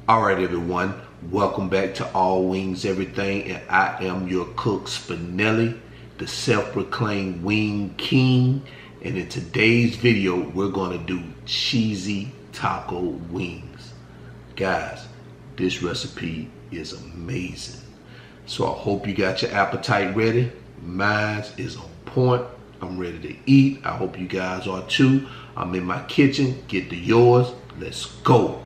All right, everyone, welcome back to All Wings Everything, and I am your cook, Spinelli, the self-proclaimed wing king. And in today's video, we're going to do cheesy taco wings. Guys, this recipe is amazing. So I hope you got your appetite ready. Mine is on point. I'm ready to eat. I hope you guys are too. I'm in my kitchen. Get to yours. Let's go.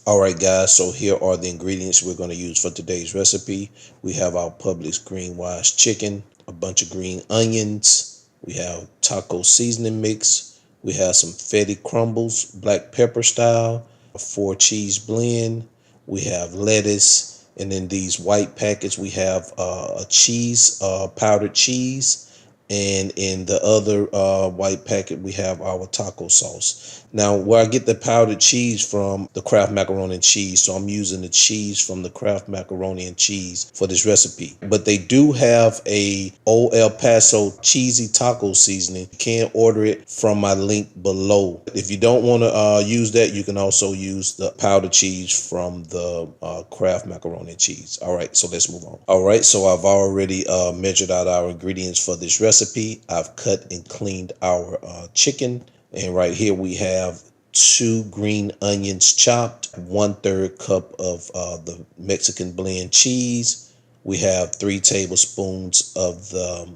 Alright guys, so here are the ingredients we're going to use for today's recipe. We have our Publix green wise chicken, a bunch of green onions, we have taco seasoning mix, we have some feta crumbles, black pepper style, a 4-cheese blend, we have lettuce, and in these white packets we have a cheese, powdered cheese, and in the other white packet we have our taco sauce. Now where I get the powdered cheese from, the Kraft macaroni and cheese, so I'm using the cheese from the Kraft macaroni and cheese for this recipe. But they do have a Old El Paso cheesy taco seasoning. You can order it from my link below. If you don't want to use that, you can also use the powdered cheese from the Kraft macaroni and cheese. All right, so let's move on. All right, so I've already measured out our ingredients for this recipe. I've cut and cleaned our chicken. And right here we have 2 green onions chopped, 1/3 cup of the Mexican blend cheese. We have 3 tablespoons of the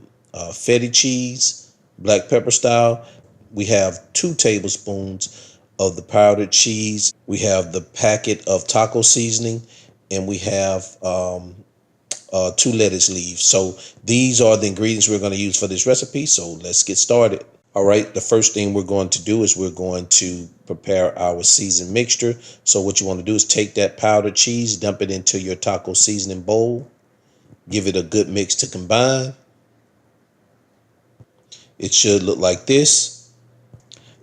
feta cheese, black pepper style. We have 2 tablespoons of the powdered cheese. We have the packet of taco seasoning, and we have 2 lettuce leaves. So these are the ingredients we're going to use for this recipe. So let's get started. All right, the first thing we're going to do is we're going to prepare our seasoned mixture. So what you want to do is take that powdered cheese, dump it into your taco seasoning bowl, give it a good mix to combine. It should look like this.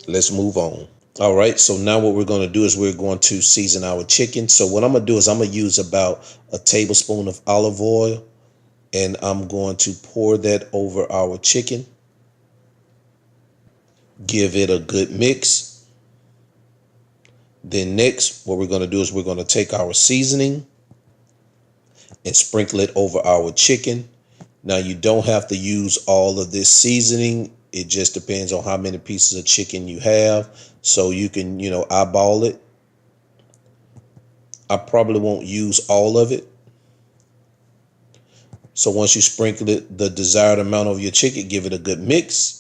Let's move on. All right, so now what we're going to do is we're going to season our chicken. So what I'm going to do is I'm going to use about a tablespoon of olive oil, and I'm going to pour that over our chicken. Give it a good mix. Then next, what we're going to do is we're going to take our seasoning and sprinkle it over our chicken. Now, you don't have to use all of this seasoning. It just depends on how many pieces of chicken you have. So you can, eyeball it. I probably won't use all of it. So once you sprinkle it, the desired amount of your chicken, give it a good mix.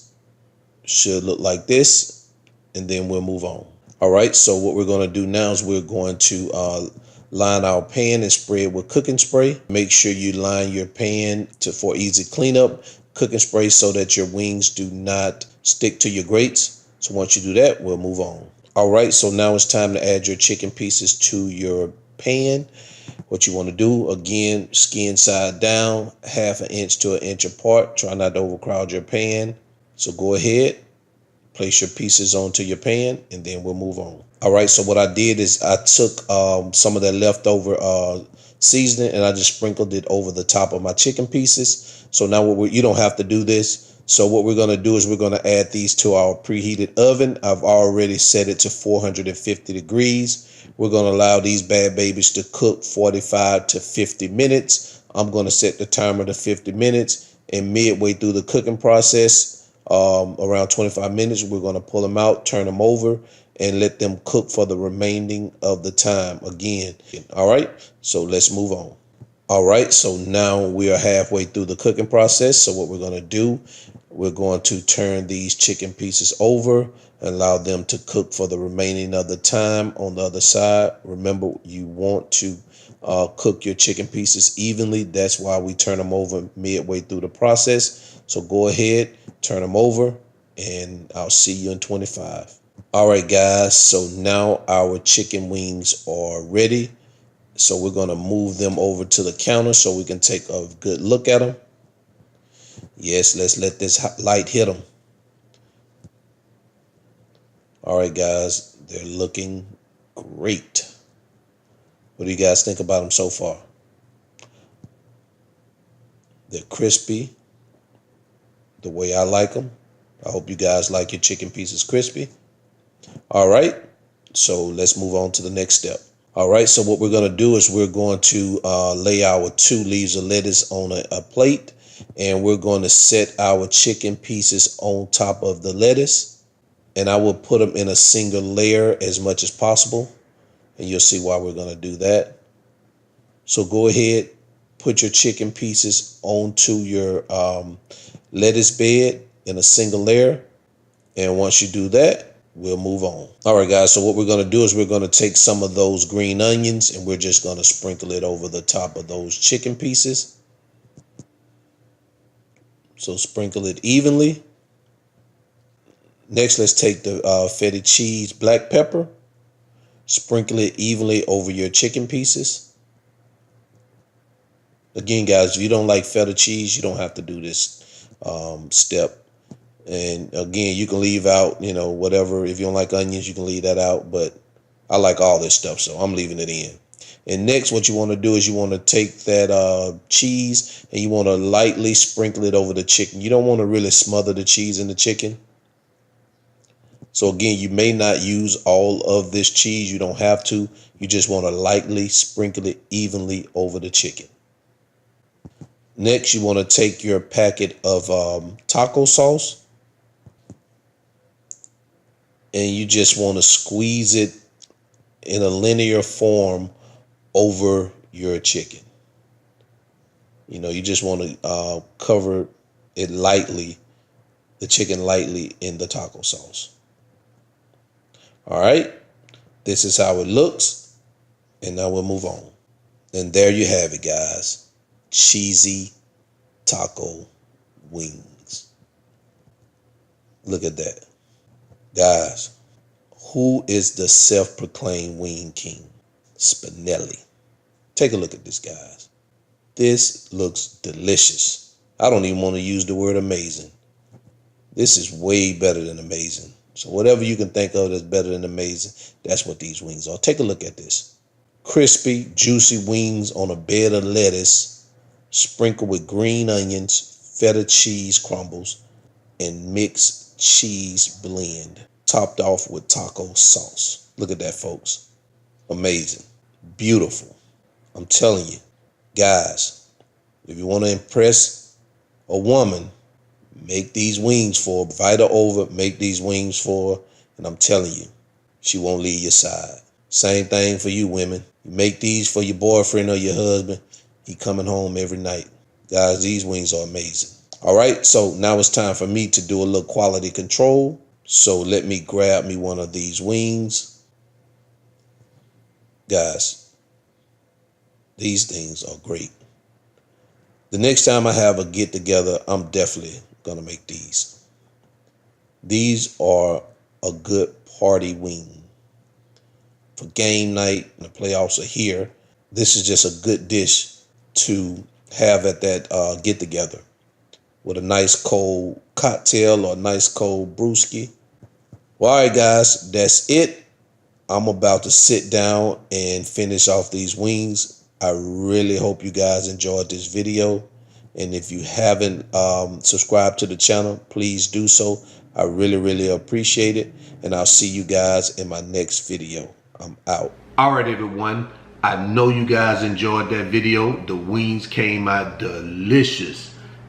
Should look like this, and then we'll move on. All right, so what we're going to do now is we're going to line our pan and spray it with cooking spray. Make sure you line your pan for easy cleanup. Cooking spray so that your wings do not stick to your grates. So once you do that, we'll move on. All right, so now it's time to add your chicken pieces to your pan. What you want to do, again, skin side down, 1/2 inch to 1 inch apart. Try not to overcrowd your pan. So go ahead, place your pieces onto your pan, and then we'll move on. All right, so what I did is I took some of that leftover seasoning, and I just sprinkled it over the top of my chicken pieces. So now you don't have to do this. So what we're going to do is we're going to add these to our preheated oven. I've already set it to 450 degrees. We're going to allow these bad babies to cook 45 to 50 minutes. I'm going to set the timer to 50 minutes, and midway through the cooking process, around 25 minutes, we're going to pull them out, turn them over, and let them cook for the remaining of the time again. All right, so let's move on. All right, so now we are halfway through the cooking process. So what we're going to do, we're going to turn these chicken pieces over and allow them to cook for the remaining of the time on the other side. Remember, you want to cook your chicken pieces evenly. That's why we turn them over midway through the process. So go ahead, turn them over, and I'll see you in 25. All right, guys, so now our chicken wings are ready. So we're going to move them over to the counter so we can take a good look at them. Yes, let's let this light hit them. All right, guys, they're looking great. What do you guys think about them so far? They're crispy, the way I like them. I hope you guys like your chicken pieces crispy. All right, so let's move on to the next step. All right, so what we're going to do is we're going to lay our 2 leaves of lettuce on a plate, and we're going to set our chicken pieces on top of the lettuce, and I will put them in a single layer as much as possible, and you'll see why we're going to do that. So go ahead, put your chicken pieces onto your lettuce bed in a single layer, and once you do that, we'll move on. All right, guys, so what we're going to do is we're going to take some of those green onions and we're just going to sprinkle it over the top of those chicken pieces. So sprinkle it evenly. Next, let's take the feta cheese black pepper. Sprinkle it evenly over your chicken pieces. Again, guys, if you don't like feta cheese, you don't have to do this step. And again, you can leave out, you know, whatever. If you don't like onions, you can leave that out. But I like all this stuff, so I'm leaving it in. And next, what you want to do is you want to take that cheese and you want to lightly sprinkle it over the chicken. You don't want to really smother the cheese in the chicken. So again, you may not use all of this cheese. You don't have to. You just want to lightly sprinkle it evenly over the chicken. Next, you want to take your packet of taco sauce. And you just want to squeeze it in a linear form over your chicken. You know, you just want to cover it lightly, the chicken lightly in the taco sauce. All right, this is how it looks. And now we'll move on. And there you have it, guys. Cheesy taco wings. Look at that. Guys, who is the self-proclaimed wing king? Spinelli. Take a look at this, guys. This looks delicious. I don't even want to use the word amazing. This is way better than amazing. So whatever you can think of that's better than amazing, that's what these wings are. Take a look at this. Crispy, juicy wings on a bed of lettuce, sprinkled with green onions, feta cheese crumbles, and mixed cheese blend, topped off with taco sauce. Look at that, folks. Amazing. Beautiful. I'm telling you, guys, if you want to impress a woman, make these wings for her. Invite her over, make these wings for her, and I'm telling you, she won't leave your side. Same thing for you women. You make these for your boyfriend or your husband. He coming home every night. Guys, these wings are amazing. All right, so now it's time for me to do a little quality control. So let me grab me one of these wings. Guys, these things are great. The next time I have a get together, I'm definitely gonna make these. These are a good party wing. For game night, and the playoffs are here, this is just a good dish to have at that get together. With a nice cold cocktail or a nice cold brewski. Well, all right, guys, that's it. I'm about to sit down and finish off these wings. I really hope you guys enjoyed this video. And if you haven't subscribed to the channel, please do so. I really, really appreciate it. And I'll see you guys in my next video. I'm out. All right, everyone. I know you guys enjoyed that video. The wings came out delicious.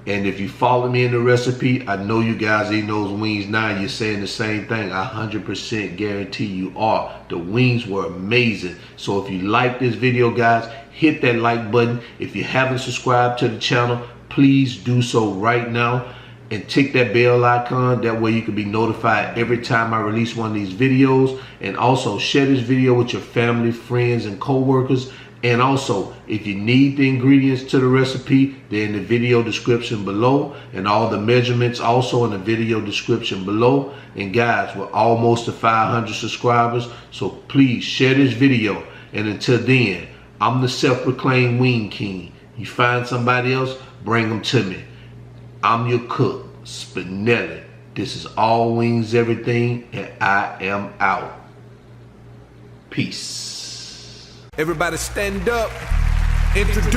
And if you follow me in the recipe, I know you guys eating those wings now. You're saying the same thing. I 100% guarantee you are. The wings were amazing. So if you like this video, guys, hit that like button. If you haven't subscribed to the channel, please do so right now. And tick that bell icon. That way you can be notified every time I release one of these videos. And also share this video with your family, friends, and co-workers. And also, if you need the ingredients to the recipe, they're in the video description below, and all the measurements also in the video description below. And guys, we're almost to 500 subscribers, so please share this video. And until then, I'm the self-proclaimed wing king. You find somebody else, bring them to me. I'm your cook, Spinelli. This is All Wings Everything, and I am out. Peace. Everybody stand up. Introducing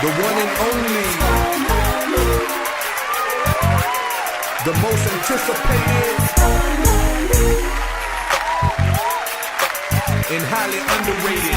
the one and only The most anticipated and highly underrated